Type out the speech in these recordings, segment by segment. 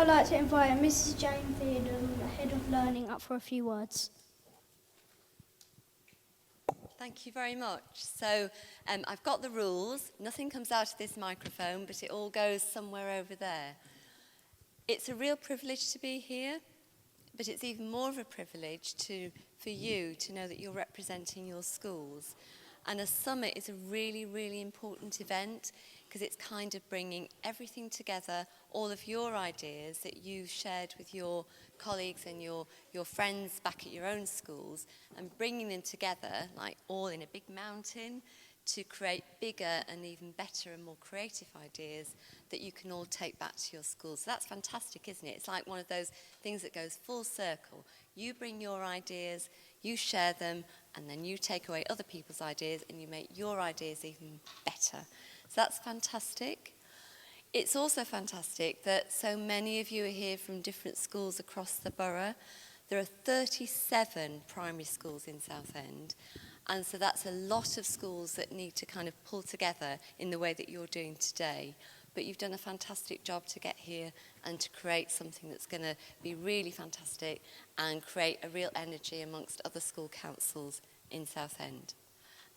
now like to invite Mrs. Jane Theodon, the Head of Learning, up for a few words. Thank you very much. So I've got the rules. Nothing comes out of this microphone, but it all goes somewhere over there. It's a real privilege to be here, but it's even more of a privilege for you to know that you're representing your schools. And a summit is a really, really important event because it's kind of bringing everything together, all of your ideas that you've shared with your colleagues and your friends back at your own schools, and bringing them together, like all in a big mountain, to create bigger and even better and more creative ideas that you can all take back to your schools. So that's fantastic, isn't it? It's like one of those things that goes full circle. You bring your ideas, you share them, and then you take away other people's ideas and you make your ideas even better. So that's fantastic. It's also fantastic that so many of you are here from different schools across the borough. There are 37 primary schools in Southend, and so that's a lot of schools that need to kind of pull together in the way that you're doing today. But you've done a fantastic job to get here and to create something that's going to be really fantastic and create a real energy amongst other school councils in Southend.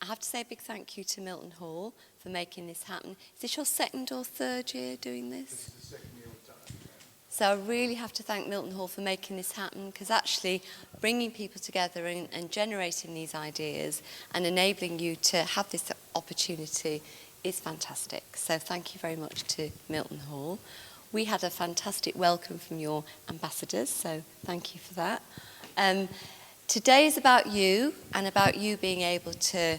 I have to say a big thank you to Milton Hall for making this happen. Is this your second or third year doing this? This is the second year we've done it. So I really have to thank Milton Hall for making this happen, because actually bringing people together and generating these ideas and enabling you to have this opportunity is fantastic. So thank you very much to Milton Hall. We had a fantastic welcome from your ambassadors, so thank you for that. Today is about you and about you being able to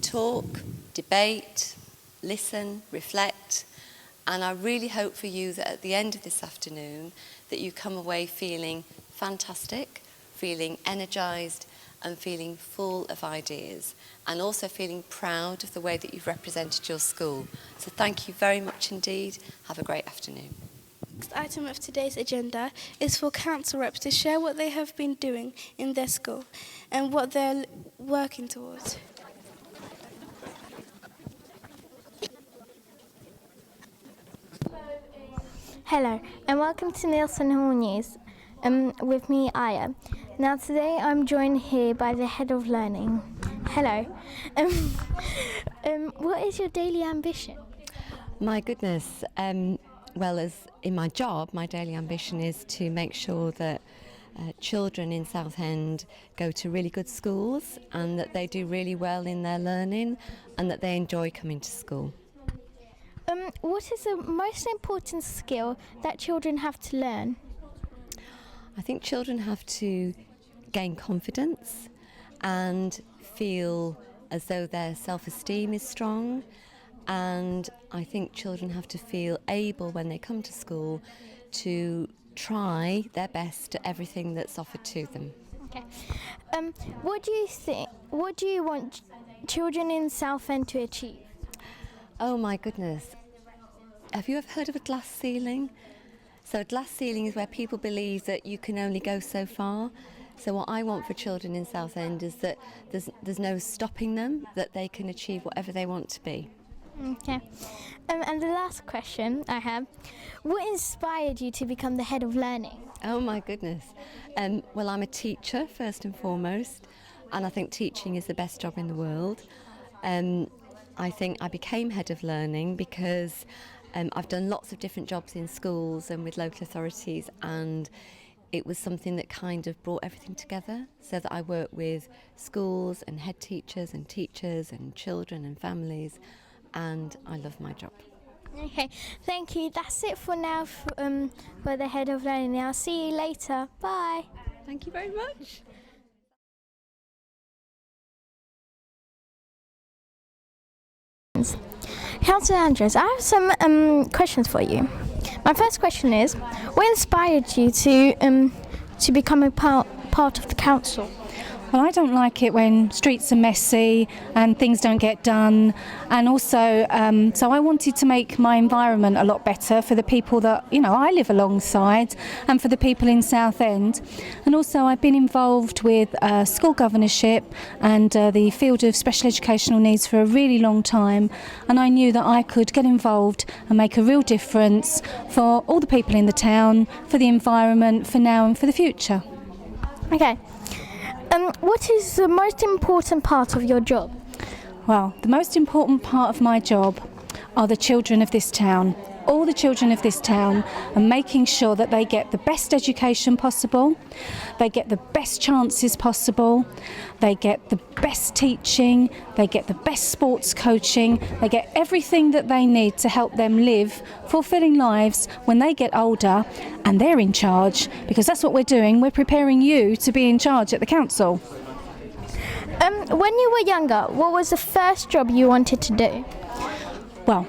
talk, debate, listen, reflect, and I really hope for you that at the end of this afternoon that you come away feeling fantastic, feeling energised, and feeling full of ideas, and also feeling proud of the way that you've represented your school. So thank you very much indeed. Have a great afternoon. Next item of today's agenda is for council reps to share what they have been doing in their school and what they're working towards. Hello and welcome to Nielsen Hall News with me, Aya. Now today I'm joined here by the Head of Learning. Hello. What is your daily ambition? My goodness, well, as in my job, my daily ambition is to make sure that children in Southend go to really good schools and that they do really well in their learning and that they enjoy coming to school. What is the most important skill that children have to learn? I think children have to gain confidence and feel as though their self-esteem is strong, and I think children have to feel able when they come to school to try their best at everything that's offered to them. Okay. What do you think? What do you want children in Southend to achieve? Oh my goodness. Have you ever heard of a glass ceiling? So a glass ceiling is where people believe that you can only go so far. So what I want for children in Southend is that there's no stopping them, that they can achieve whatever they want to be. Okay. And the last question I have, what inspired you to become the Head of Learning? Oh my goodness. Well, I'm a teacher first and foremost, and I think teaching is the best job in the world. I think I became Head of Learning because I've done lots of different jobs in schools and with local authorities, and it was something that kind of brought everything together, so that I work with schools and head teachers and teachers and children and families, and I love my job. Okay, thank you. That's it for now for the Head of Learning. I'll see you later. Bye. Thank you very much. Councillor Andrews, I have some questions for you. My first question is, what inspired you to become a part of the council? Well, I don't like it when streets are messy and things don't get done. And also, so I wanted to make my environment a lot better for the people that, I live alongside and for the people in Southend. And also, I've been involved with school governorship and the field of special educational needs for a really long time. And I knew that I could get involved and make a real difference for all the people in the town, for the environment, for now and for the future. Okay. What is the most important part of your job? Well, the most important part of my job are the children of this town. All the children of this town, and making sure that they get the best education possible, they get the best chances possible, they get the best teaching, they get the best sports coaching, they get everything that they need to help them live fulfilling lives when they get older and they're in charge, because that's what we're doing. We're preparing you to be in charge at the council. When you were younger, what was the first job you wanted to do? Well,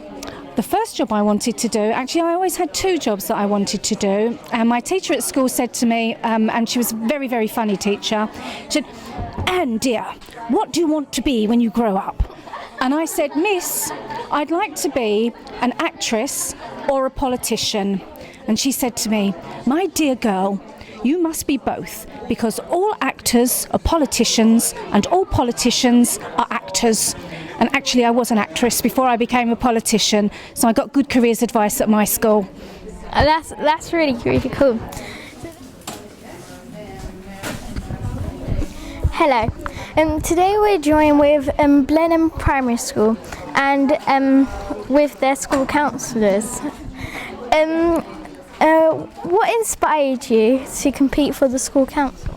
the first job I wanted to do, actually I always had two jobs that I wanted to do, and my teacher at school said to me, and she was a very, very funny teacher, she said, "Anne dear, what do you want to be when you grow up?" And I said, "Miss, I'd like to be an actress or a politician." And she said to me, "My dear girl, you must be both, because all actors are politicians and all politicians are actors." And actually I was an actress before I became a politician, so I got good careers advice at my school. That's really, really cool. Hello. Today we're joined with Blenheim Primary School and with their school counsellors. What inspired you to compete for the school council?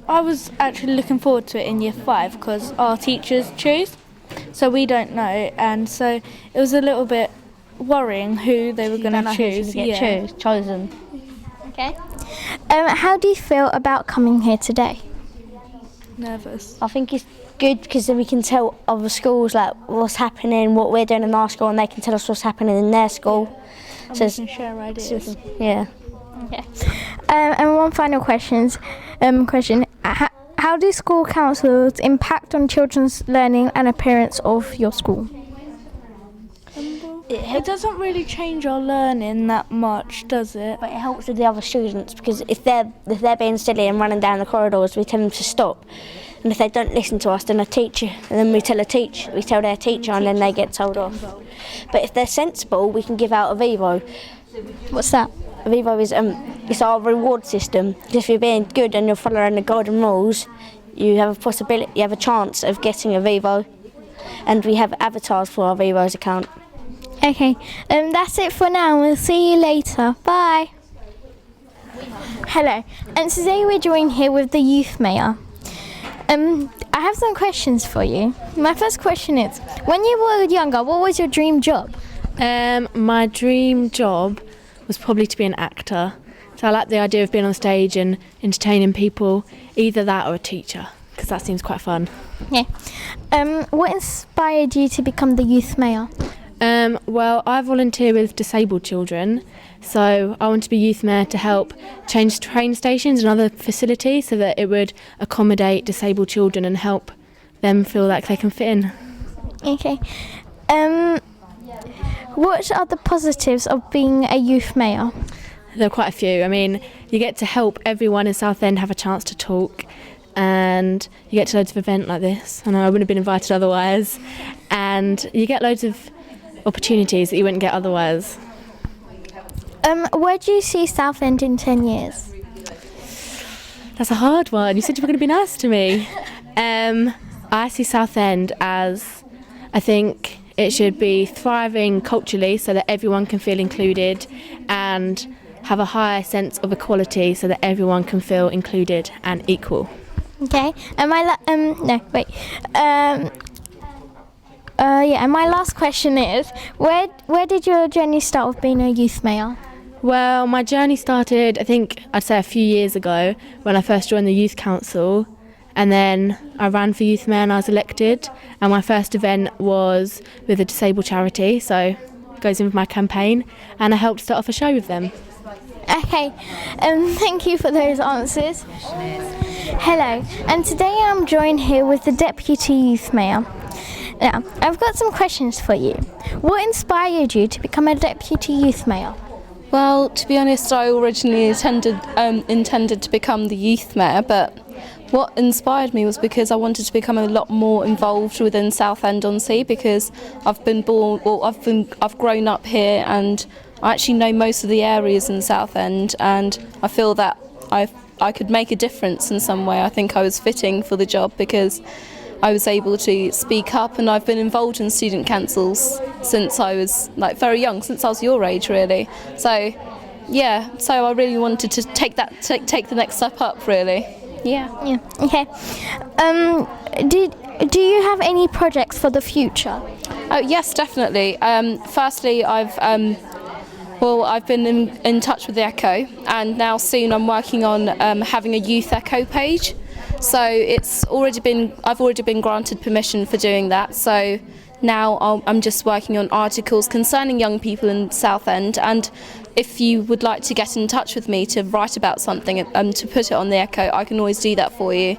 I was actually looking forward to it in year 5 because our teachers choose, so we don't know, and so it was a little bit worrying who they were going to choose. Chosen. Okay. How do you feel about coming here today? Nervous. I think it's good because then we can tell other schools like what's happening, what we're doing in our school, and they can tell us what's happening in their school. And So we can share ideas. yeah. Okay. And one final question. How do school councils impact on children's learning and appearance of your school? It doesn't really change our learning that much, does it? But it helps with the other students because if they're being silly and running down the corridors, we tell them to stop. And if they don't listen to us, then we tell their teacher, and then they get told off. But if they're sensible, we can give out a Vivo. What's that? A Vivo is it's our reward system. If you're being good and you're following the golden rules, you have a chance of getting a Vivo. And we have avatars for our Vivo's account. Okay, that's it for now. We'll see you later. Bye. Hello, and today we're joined here with the youth mayor. I have some questions for you. My first question is, when you were younger, what was your dream job? My dream job was probably to be an actor. So I like the idea of being on stage and entertaining people, either that or a teacher, because that seems quite fun. Yeah. What inspired you to become the youth mayor? Well, I volunteer with disabled children, so I want to be youth mayor to help change train stations and other facilities so that it would accommodate disabled children and help them feel like they can fit in. Okay. What are the positives of being a youth mayor? There are quite a few. I mean, you get to help everyone in Southend have a chance to talk, and you get to loads of events like this. I know I wouldn't have been invited otherwise, and you get loads of opportunities that you wouldn't get otherwise. Where do you see Southend in 10 years? That's a hard one. You said you were going to be nice to me. I see Southend as, I think it should be thriving culturally so that everyone can feel included and have a higher sense of equality so that everyone can feel included and equal. Okay. And my last question is, where did your journey start with being a youth mayor? Well, my journey started, I think, I'd say a few years ago when I first joined the youth council, and then I ran for youth mayor and I was elected, and my first event was with a disabled charity, so it goes in with my campaign, and I helped start off a show with them. Okay, thank you for those answers. Hello, and today I'm joined here with the Deputy Youth Mayor. Now, I've got some questions for you. What inspired you to become a Deputy Youth Mayor? Well, to be honest, I originally intended to become the youth mayor, but what inspired me was because I wanted to become a lot more involved within Southend-on-Sea, because I've grown up here and I actually know most of the areas in Southend, and I feel that I could make a difference in some way. I think I was fitting for the job because I was able to speak up, and I've been involved in student councils since I was very young, since I was your age really. So yeah, so I really wanted to take the next step up really. Yeah. Okay. Do you have any projects for the future? Oh yes, definitely. Firstly, I've been in touch with the Echo, and now soon I'm working on having a youth Echo page. So I've already been granted permission for doing that. So now I'm just working on articles concerning young people in Southend, and if you would like to get in touch with me to write about something to put it on the Echo, I can always do that for you.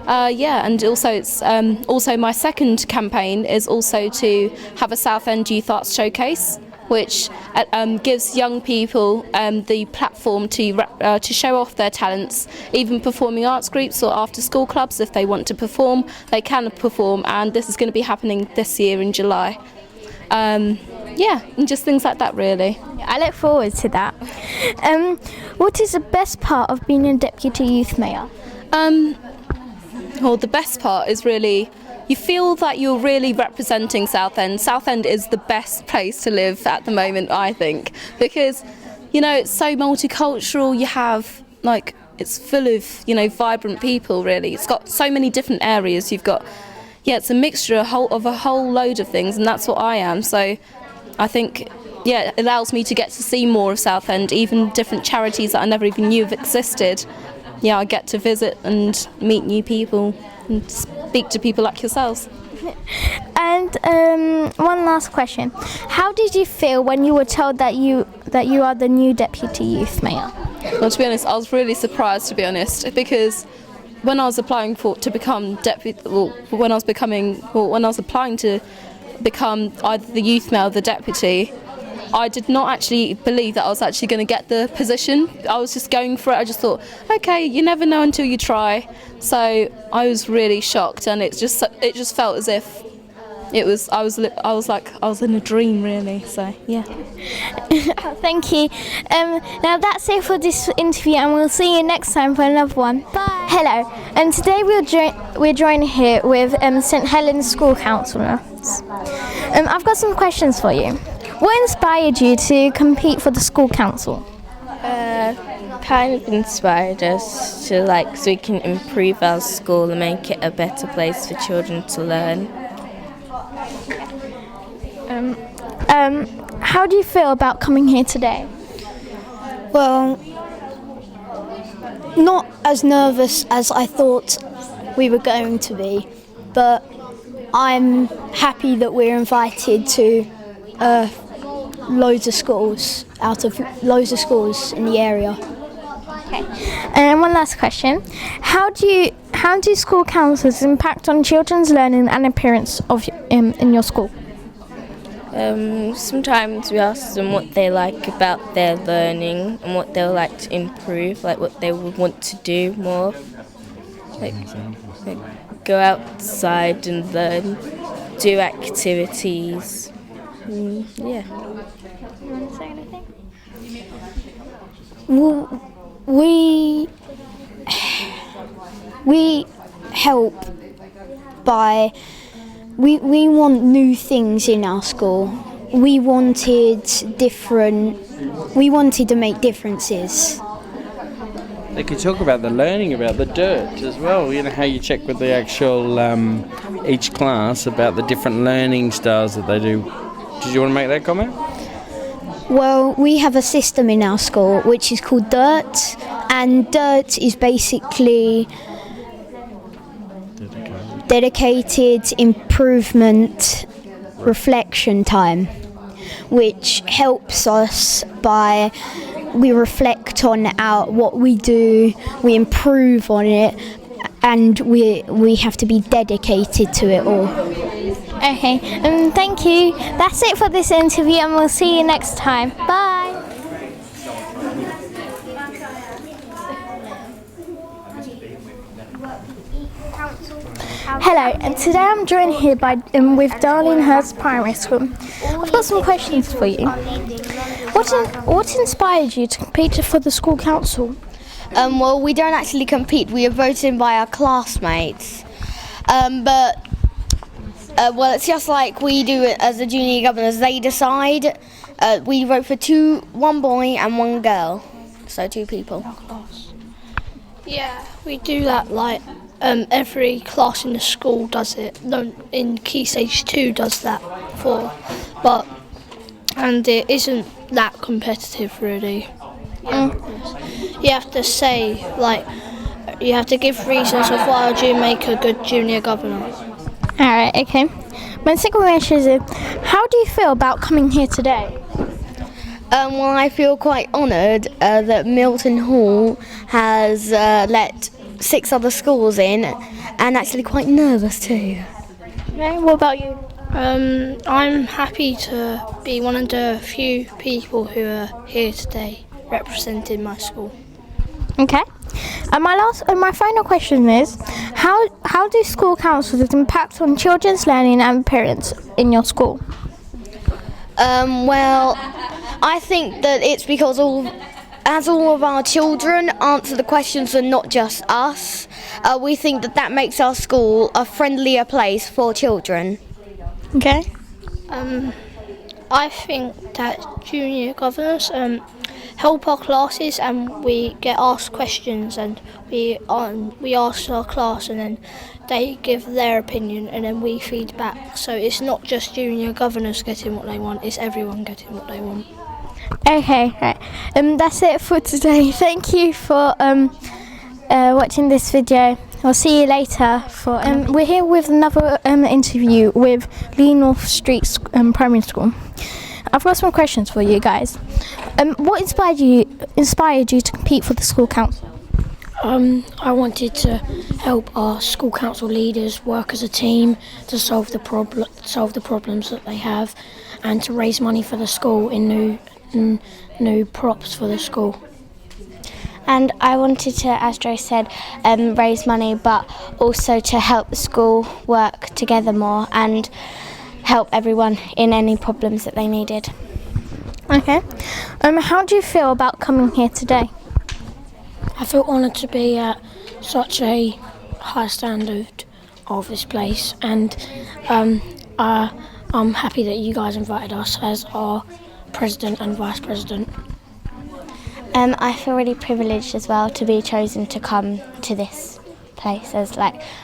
And also it's also my second campaign is also to have a Southend Youth Arts Showcase, which gives young people the platform to show off their talents. Even performing arts groups or after school clubs, if they want to perform, they can perform, and this is going to be happening this year in July. And just things like that really. I look forward to that. What is the best part of being a Deputy Youth Mayor? Well, the best part is really, you feel that you're really representing Southend. Southend is the best place to live at the moment, I think, because, it's so multicultural. You have, it's full of, vibrant people, really. It's got so many different areas. You've got, it's a mixture of a whole load of things, and that's what I am. So I think, it allows me to get to see more of Southend, even different charities that I never even knew have existed. I get to visit and meet new people and speak to people like yourselves. And one last question. How did you feel when you were told that you are the new Deputy Youth Mayor? Well, to be honest, I was really surprised, to be honest, because when I was applying to become deputy, when I was applying to become either the youth mayor or the deputy, I did not actually believe that I was actually going to get the position. I was just going for it. I just thought, okay, you never know until you try. So I was really shocked, and it just felt as if I was in a dream really. So yeah. Thank you. Now that's it for this interview, and we'll see you next time for another one. Bye. Hello, and today we're joined here with St Helens School Councillors. I've got some questions for you. What inspired you to compete for the school council? Kind of inspired us to so we can improve our school and make it a better place for children to learn. How do you feel about coming here today? Well, not as nervous as I thought we were going to be, but I'm happy that we're invited to loads of schools in the area. Okay. And one last question. How do school councils impact on children's learning and appearance in your school? Sometimes we ask them what they like about their learning and what they'll like to improve, what they would want to do more. Go outside and learn, do activities. You want to say anything? We help by we want new things in our school. We wanted to make differences. They could talk about the learning, about the dirt as well, how you check with the actual each class about the different learning styles that they do. Did you want to make that comment? Well, we have a system in our school which is called DIRT, and DIRT is basically dedicated improvement reflection time, which helps us by we reflect on what we do, we improve on it, and we have to be dedicated to it all. Okay, thank you. That's it for this interview, and we'll see you next time. Bye. Hello, and today I'm joined here with Darlinghurst Primary School. I've got some questions for you. What inspired you to compete for the school council? Well, we don't actually compete. We are voted by our classmates. Well, it's just like we do it as the junior governors. They decide. We vote for one boy and one girl, so 2 people. Yeah, we do that like every class in the school does it. No, in Key Stage 2 does that and it isn't that competitive really. You have to say you have to give reasons of why would you make a good junior governor. Alright, okay. My second question is, how do you feel about coming here today? Well, I feel quite honoured that Milton Hall has let 6 other schools in, and actually quite nervous too. Okay, what about you? I'm happy to be one of the few people who are here today representing my school. Okay. And my final question is, how do school councils impact on children's learning and appearance in your school? Well, I think that it's because as all of our children answer the questions and not just us, we think that makes our school a friendlier place for children. Okay. I think that junior governors help our classes, and we get asked questions, and we ask our class, and then they give their opinion, and then we feed back. So it's not just junior governors getting what they want; it's everyone getting what they want. Okay, right. That's it for today. Thank you for watching this video. I'll see you later. We're here with another interview with Lee North Street Primary School. I've got some questions for you guys. What inspired you to compete for the school council? I wanted to help our school council leaders work as a team to solve the problems that they have, and to raise money for the school in new props for the school. And I wanted to, as Joe said, raise money, but also to help the school work together more and help everyone in any problems that they needed. Okay. How do you feel about coming here today? I feel honoured to be at such a high standard of this place, and I'm happy that you guys invited us as our president and vice president. I feel really privileged as well to be chosen to come to this place, as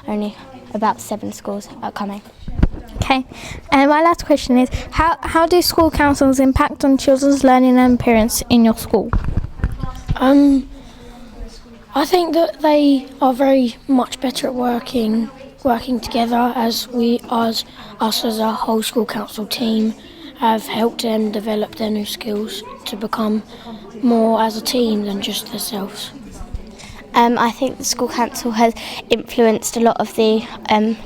only about 7 schools are coming. Okay, and my last question is, how do school councils impact on children's learning and appearance in your school? I think that they are very much better at working together, as us as a whole school council team have helped them develop their new skills to become more as a team than just themselves. I think the school council has influenced a lot of the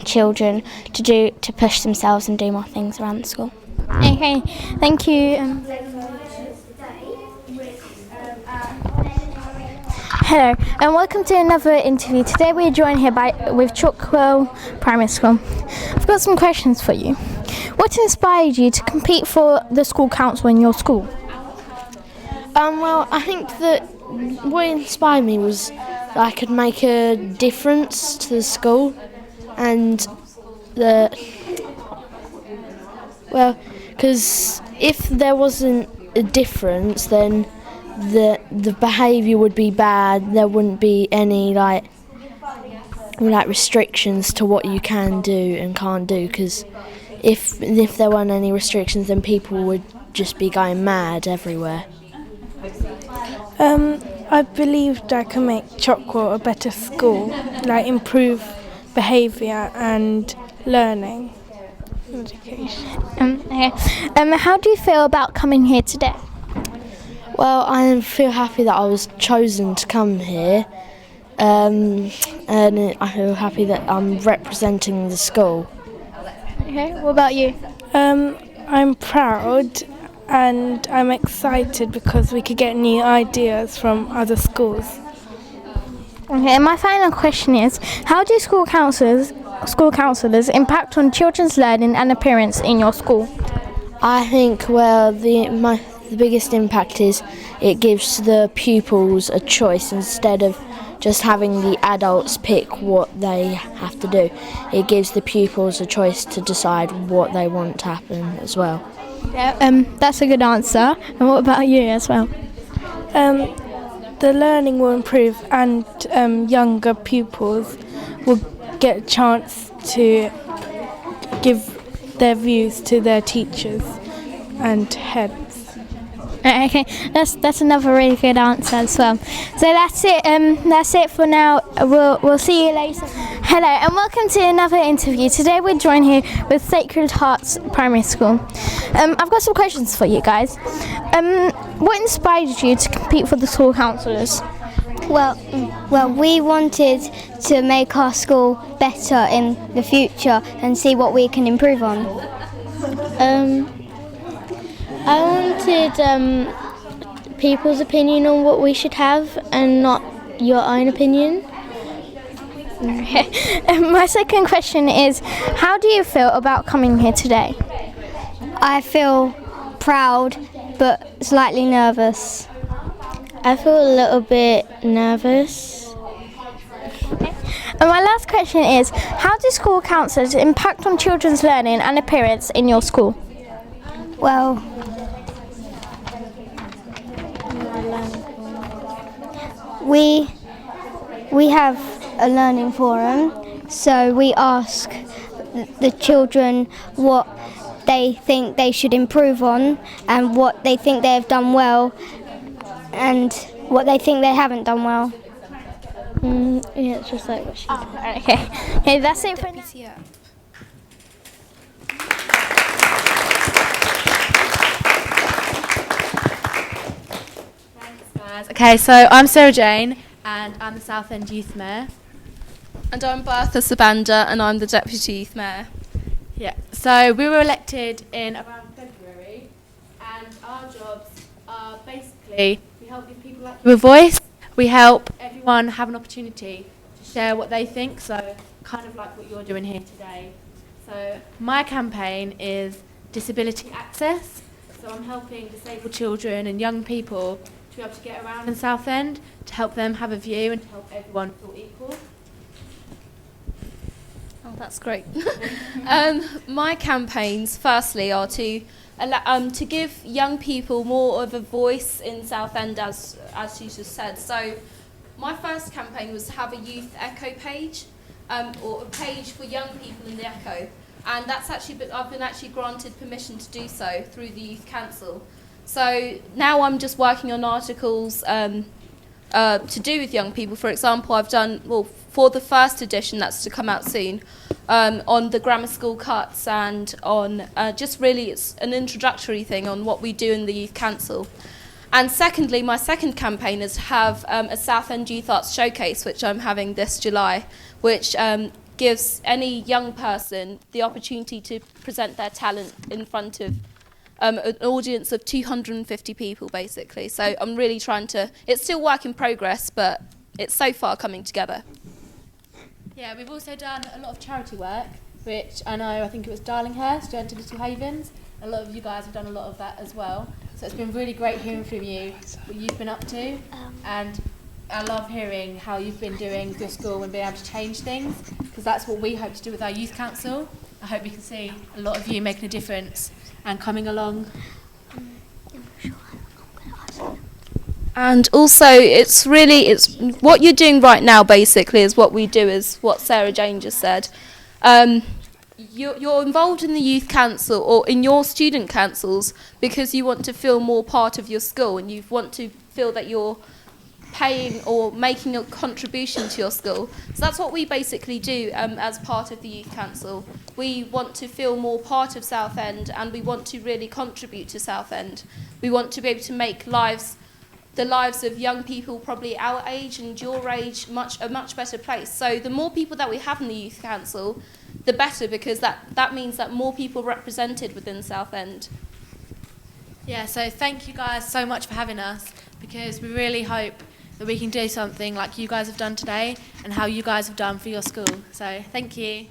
children to push themselves and do more things around the school. Okay, thank you. Hello, and welcome to another interview. Today we're joined here with Chalkwell Primary School. I've got some questions for you. What inspired you to compete for the school council in your school? Well, I think that what inspired me was that I could make a difference to the school, and because if there wasn't a difference, then the behaviour would be bad. There wouldn't be any restrictions to what you can do and can't do, because if there weren't any restrictions, then people would just be going mad everywhere. I believed I can make Chalkwell a better school, improve behaviour and learning. Education. Okay. How do you feel about coming here today? Well, I feel happy that I was chosen to come here, and I feel happy that I'm representing the school. Okay, what about you? I'm proud and I'm excited because we could get new ideas from other schools. Okay, and my final question is, how do school counsellors impact on children's learning and appearance in your school? I think, well, the biggest impact is it gives the pupils a choice instead of just having the adults pick what they have to do. It gives the pupils a choice to decide what they want to happen as well. Yeah, that's a good answer. And what about you as well? The learning will improve and younger pupils will get a chance to give their views to their teachers and heads. Okay, that's another really good answer as well. So that's it. That's it for now. We'll see you later. Hello and welcome to another interview. Today we're joined here with Sacred Hearts Primary School. I've got some questions for you guys. What inspired you to compete for the school councillors? Well, we wanted to make our school better in the future and see what we can improve on. I wanted people's opinion on what we should have and not your own opinion. My second question is, how do you feel about coming here today? I feel proud but slightly nervous. I feel a little bit nervous. And my last question is, how do school counsellors impact on children's learning and appearance in your school? Well, we have a learning forum, so we ask the children what they think they should improve on and what they think they have done well and what they think they haven't done well. Yeah, it's just like what she said. Okay, that's it for now. Okay, so I'm Sarah Jane and I'm the Southend Youth Mayor. And I'm Bertha Sabanda and I'm the Deputy Youth Mayor. Yeah, so we were elected in around February and our jobs are basically we help give people like you a voice, we help everyone have an opportunity to share what they think, so kind of like what you're doing here today. So my campaign is disability access, so I'm helping disabled children and young people to be able to get around in Southend, to help them have a view and to help everyone feel equal. Oh, that's great. My campaigns, firstly, are to give young people more of a voice in Southend, as you just said. So, my first campaign was to have a youth echo page, or a page for young people in the echo, and that's actually I've been granted permission to do so through the Youth Council. So now I'm just working on articles to do with young people. For example, I've done, for the first edition that's to come out soon, on the grammar school cuts and on just really it's an introductory thing on what we do in the Youth Council. And secondly, my second campaign is to have a Southend Youth Arts Showcase, which I'm having this July, which gives any young person the opportunity to present their talent in front of an audience of 250 people, basically. So I'm really trying to, it's still work in progress, but it's so far coming together. Yeah, we've also done a lot of charity work, which I think it was Darlinghurst, Journey to Little Havens. A lot of you guys have done a lot of that as well. So it's been really great hearing from you, what you've been up to. And I love hearing how you've been doing with your school and being able to change things, because that's what we hope to do with our youth council. I hope we can see a lot of you making a difference and coming along. And also, it's what you're doing right now, basically, is what we do, is what Sarah Jane just said. You're involved in the youth council or in your student councils because you want to feel more part of your school and you want to feel that you're paying or making a contribution to your school. So that's what we basically do as part of the youth council. We want to feel more part of Southend and we want to really contribute to Southend. We want to be able to make lives the lives of young people probably our age and your age a much better place. So the more people that we have in the Youth Council, the better, because that means that more people represented within Southend. Yeah, so thank you guys so much for having us, because we really hope that we can do something like you guys have done today and how you guys have done for your school. So thank you.